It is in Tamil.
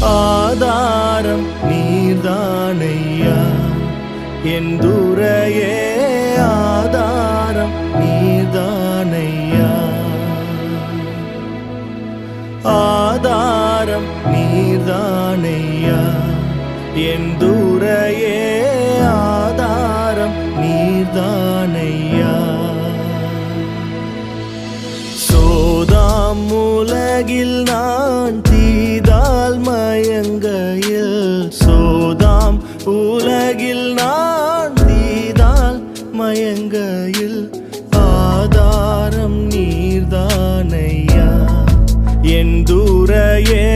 ஆதாரம் நீர்தானையா என் துரையே, ஆதாரம் நீர்தானையா. ஆதாரம் நீர்தானையா என் துரையே, ஆதாரம் நீர்தானையா. சோதாம் உலகில் நான் தீதால் மயங்கையில், சோதாம் உலகில் நான் தீதால் மயங்கையில், ஆதாரம் நீர்தானையா என் துரையே,